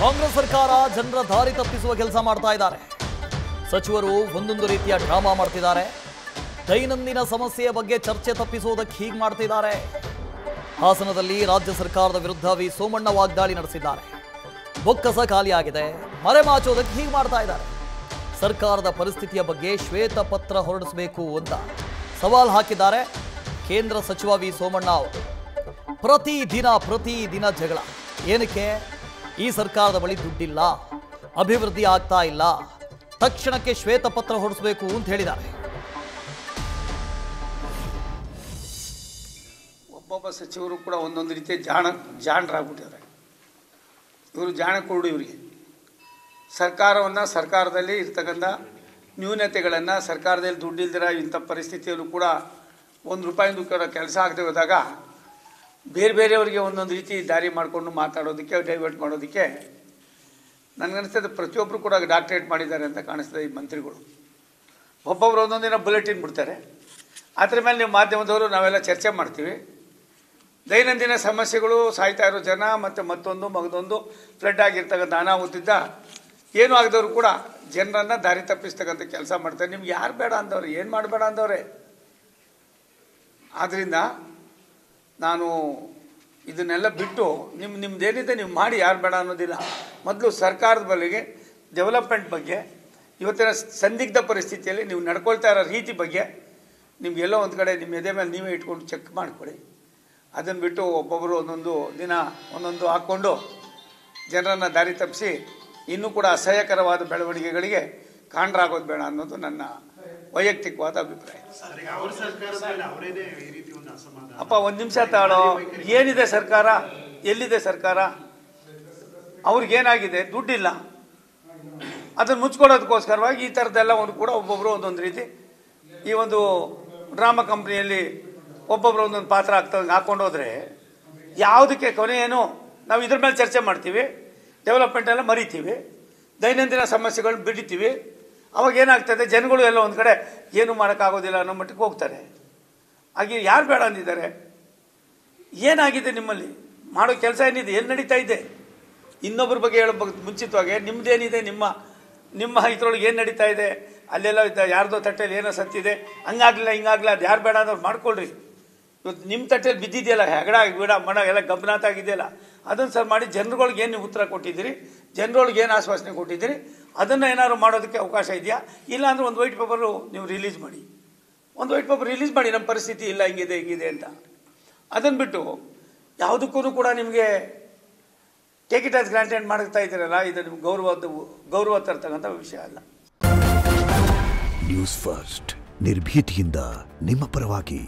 ಕಾಂಗ್ರೆಸ್ ಸರ್ಕಾರ ಜನರ ದಾರಿ ತಪ್ಪಿಸುವ ಕೆಲಸ ಮಾಡ್ತಾ ಇದ್ದಾರೆ. ಸಚಿವರು ಒಂದೊಂದು ರೀತಿಯ ಡ್ರಾಮಾ ಮಾಡ್ತಿದ್ದಾರೆ. ದೈನಂದಿನ ಸಮಸ್ಯೆಯ ಬಗ್ಗೆ ಚರ್ಚೆ ತಪ್ಪಿಸುವುದಕ್ಕೆ ಹೀಗೆ ಮಾಡ್ತಿದ್ದಾರೆ. ಹಾಸನದಲ್ಲಿ ರಾಜ್ಯ ಸರ್ಕಾರದ ವಿರುದ್ಧ ವಿ ಸೋಮಣ್ಣ ವಾಗ್ದಾಳಿ ನಡೆಸಿದ್ದಾರೆ. ಬೊಕ್ಕಸ ಖಾಲಿಯಾಗಿದೆ, ಮರೆಮಾಚೋದಕ್ಕೆ ಹೀಗೆ ಮಾಡ್ತಾ ಇದ್ದಾರೆ. ಸರ್ಕಾರದ ಪರಿಸ್ಥಿತಿಯ ಬಗ್ಗೆ ಶ್ವೇತ ಪತ್ರ ಹೊರಡಿಸಬೇಕು ಅಂತ ಸವಾಲ್ ಹಾಕಿದ್ದಾರೆ ಕೇಂದ್ರ ಸಚಿವ ವಿ ಸೋಮಣ್ಣ ಅವರು. ಪ್ರತಿದಿನ ಜಗಳ. ಏನಕ್ಕೆ? ಈ ಸರ್ಕಾರದ ಬಳಿ ದುಡ್ಡಿಲ್ಲ, ಅಭಿವೃದ್ಧಿ ಆಗ್ತಾ ಇಲ್ಲ, ತಕ್ಷಣಕ್ಕೆ ಶ್ವೇತ ಪತ್ರ ಹೊರಡಿಸಬೇಕು ಅಂತ ಹೇಳಿದ್ದಾರೆ. ಒಬ್ಬೊಬ್ಬ ಸಚಿವರು ಕೂಡ ಒಂದೊಂದು ರೀತಿಯ ಜಾಣರಾಗ್ಬಿಟ್ಟಿದ್ದಾರೆ. ಇವರು ಜಾಣ ಕೊಡು. ಇವರಿಗೆ ಸರ್ಕಾರದಲ್ಲಿ ಇರ್ತಕ್ಕಂಥ ನ್ಯೂನತೆಗಳನ್ನು, ಸರ್ಕಾರದಲ್ಲಿ ದುಡ್ಡಿಲ್ದಿರ ಇಂಥ ಪರಿಸ್ಥಿತಿಯಲ್ಲೂ ಕೂಡ ₹1 ಕೂಡ ಕೆಲಸ ಆಗದೆ ಹೋದಾಗ ಬೇರೆಯವರಿಗೆ ಒಂದೊಂದು ರೀತಿ ದಾರಿ ಮಾಡಿಕೊಂಡು ಮಾತಾಡೋದಕ್ಕೆ, ಡೈವರ್ಟ್ ಮಾಡೋದಕ್ಕೆ ನನಗನ್ನಿಸ್ತದೆ ಪ್ರತಿಯೊಬ್ಬರು ಕೂಡ ಡಾಕ್ಟರೇಟ್ ಮಾಡಿದ್ದಾರೆ ಅಂತ ಕಾಣಿಸ್ತದೆ ಈ ಮಂತ್ರಿಗಳು. ಒಬ್ಬೊಬ್ಬರು ಒಂದೊಂದು ದಿನ ಬುಲೆಟಿನ್ ಬಿಡ್ತಾರೆ. ಅದರ ಮೇಲೆ ನೀವು ಮಾಧ್ಯಮದವರು ನಾವೆಲ್ಲ ಚರ್ಚೆ ಮಾಡ್ತೀವಿ. ದೈನಂದಿನ ಸಮಸ್ಯೆಗಳು, ಸಾಯ್ತಾ ಇರೋ ಜನ, ಮತ್ತು ಮಗದೊಂದು ಫ್ಲಡ್ ಆಗಿರ್ತಕ್ಕಂಥ ಅನಾಹುತಿದ್ದ ಏನೂ ಆಗದವರು ಕೂಡ ಜನರನ್ನು ದಾರಿ ತಪ್ಪಿಸ್ತಕ್ಕಂಥ ಕೆಲಸ ಮಾಡ್ತಾರೆ. ನಿಮ್ಗೆ ಯಾರು ಬೇಡ ಅಂದವ್ರೆ, ಏನು ಮಾಡಬೇಡ ಅಂದವ್ರೆ. ಆದ್ದರಿಂದ ನಾನು ಇದನ್ನೆಲ್ಲ ಬಿಟ್ಟು ನಿಮ್ಮದೇನಿದೆ ನೀವು ಮಾಡಿ, ಯಾರು ಬೇಡ ಅನ್ನೋದಿಲ್ಲ. ಮೊದಲು ಸರ್ಕಾರದ ಬಳಿಗೆ, ಡೆವಲಪ್ಮೆಂಟ್ ಬಗ್ಗೆ, ಇವತ್ತಿನ ಸಂದಿಗ್ಧ ಪರಿಸ್ಥಿತಿಯಲ್ಲಿ ನೀವು ನಡ್ಕೊಳ್ತಾ ಇರೋ ರೀತಿ ಬಗ್ಗೆ ನಿಮಗೆಲ್ಲೋ ಒಂದು ಕಡೆ ನಿಮ್ಮ ಎದೆ ಮೇಲೆ ನೀವೇ ಇಟ್ಕೊಂಡು ಚೆಕ್ ಮಾಡಿಕೊಡಿ. ಅದನ್ನು ಬಿಟ್ಟು ಒಬ್ಬೊಬ್ಬರು ಒಂದೊಂದು ದಿನ ಒಂದೊಂದು ಹಾಕ್ಕೊಂಡು ಜನರನ್ನು ದಾರಿ ತಪ್ಪಿಸಿ ಇನ್ನೂ ಕೂಡ ಅಸಹ್ಯಕರವಾದ ಬೆಳವಣಿಗೆಗಳಿಗೆ ಕಾರಣರಾಗೋದು ಬೇಡ ಅನ್ನೋದು ನನ್ನ ವೈಯಕ್ತಿಕವಾದ ಅಭಿಪ್ರಾಯ. ಅಪ್ಪ ಒಂದು ನಿಮಿಷ ತಾಳೋ. ಏನಿದೆ ಸರ್ಕಾರ? ಎಲ್ಲಿದೆ ಸರ್ಕಾರ? ಅವ್ರಿಗೇನಾಗಿದೆ? ದುಡ್ಡಿಲ್ಲ. ಅದನ್ನು ಮುಚ್ಕೊಡೋದಕ್ಕೋಸ್ಕರವಾಗಿ ಈ ಥರದ್ದೆಲ್ಲ ಒಂದು ಕೂಡ ಒಬ್ಬೊಬ್ಬರು ಒಂದೊಂದು ರೀತಿ ಈ ಒಂದು ಡ್ರಾಮಾ ಕಂಪ್ನಿಯಲ್ಲಿ ಒಬ್ಬೊಬ್ಬರು ಒಂದೊಂದು ಪಾತ್ರ ಹಾಕ್ಕೊಂಡೋದ್ರೆ ಯಾವುದಕ್ಕೆ ಕೊನೆ ಏನು? ನಾವು ಇದ್ರ ಮೇಲೆ ಚರ್ಚೆ ಮಾಡ್ತೀವಿ, ಡೆವಲಪ್ಮೆಂಟ್ ಎಲ್ಲ ಮರಿತೀವಿ, ದೈನಂದಿನ ಸಮಸ್ಯೆಗಳನ್ನ ಬಿಡ್ತೀವಿ. ಅವಾಗ ಏನಾಗ್ತದೆ, ಜನಗಳು ಎಲ್ಲ ಒಂದು ಕಡೆ ಏನು ಮಾಡೋಕ್ಕಾಗೋದಿಲ್ಲ ಅನ್ನೋ ಮಟ್ಟಕ್ಕೆ ಹೋಗ್ತಾರೆ. ಹಾಗೆ ಯಾರು ಬೇಡ ಅಂದಿದ್ದಾರೆ? ಏನಾಗಿದೆ ನಿಮ್ಮಲ್ಲಿ? ಮಾಡೋ ಕೆಲಸ ಏನಿದೆ? ಏನು ನಡೀತಾ ಇದೆ? ಇನ್ನೊಬ್ಬರ ಬಗ್ಗೆ ಹೇಳೋ ಮುಂಚಿತವಾಗಿ ನಿಮ್ಮದೇನಿದೆ, ನಿಮ್ಮ ಇದರೊಳಗೆ ಏನು ನಡೀತಾ ಇದೆ, ಅಲ್ಲೆಲ್ಲ ಯಾರ್ದೋ ತಟ್ಟೆಯಲ್ಲಿ ಏನೋ ಸತ್ತಿದೆ, ಹಂಗಾಗಲಿಲ್ಲ ಹಿಂಗಾಗಲಿಲ್ಲ, ಅದು ಯಾರು ಬೇಡ ಅನ್ನೋರು ಮಾಡ್ಕೊಳ್ರಿ. ಇವತ್ತು ನಿಮ್ಮ ತಟ್ಟೆಯಲ್ಲಿ ಬಿದ್ದಿದೆಯಲ್ಲ, ಹೆಗಡ ಗಿಡ ಮಣ ಎಲ್ಲ ಗಮನಾತ ಆಗಿದೆಯಲ್ಲ, ಅದನ್ನು ಸರ್ ಮಾಡಿ ಜನರುಗಳಿಗೆ ಏನು ನೀವು ಉತ್ತರ ಕೊಟ್ಟಿದ್ದೀರಿ, ಜನರೊಳಗೆ ಏನು ಆಶ್ವಾಸನೆ ಕೊಟ್ಟಿದ್ದೀರಿ, ಅದನ್ನು ಏನಾದ್ರು ಮಾಡೋದಕ್ಕೆ ಅವಕಾಶ ಇದೆಯಾ? ಇಲ್ಲ ಅಂದರೆ ಒಂದು ವೈಟ್ ಪೇಪರು ನೀವು ರಿಲೀಸ್ ಮಾಡಿ, ನಮ್ಮ ಪರಿಸ್ಥಿತಿ ಇಲ್ಲ, ಹಿಂಗಿದೆ ಅಂತ. ಅದನ್ನು ಬಿಟ್ಟು ಯಾವುದಕ್ಕೂ ಕೂಡ ನಿಮಗೆ ಟೇಕ್ ಇಟ್ ಆಸ್ ಗ್ರಾಂಟೆಡ್ ಮಾಡ್ತಾ ಇದ್ದೀರಲ್ಲ, ಇದು ನಿಮ್ಗೆ ಗೌರವ ತರ್ತಕ್ಕಂಥ ವಿಷಯ ಅಲ್ಲ. ನ್ಯೂಸ್ ಫಸ್ಟ್, ನಿರ್ಭೀತಿಯಿಂದ ನಿಮ್ಮ ಪರವಾಗಿ.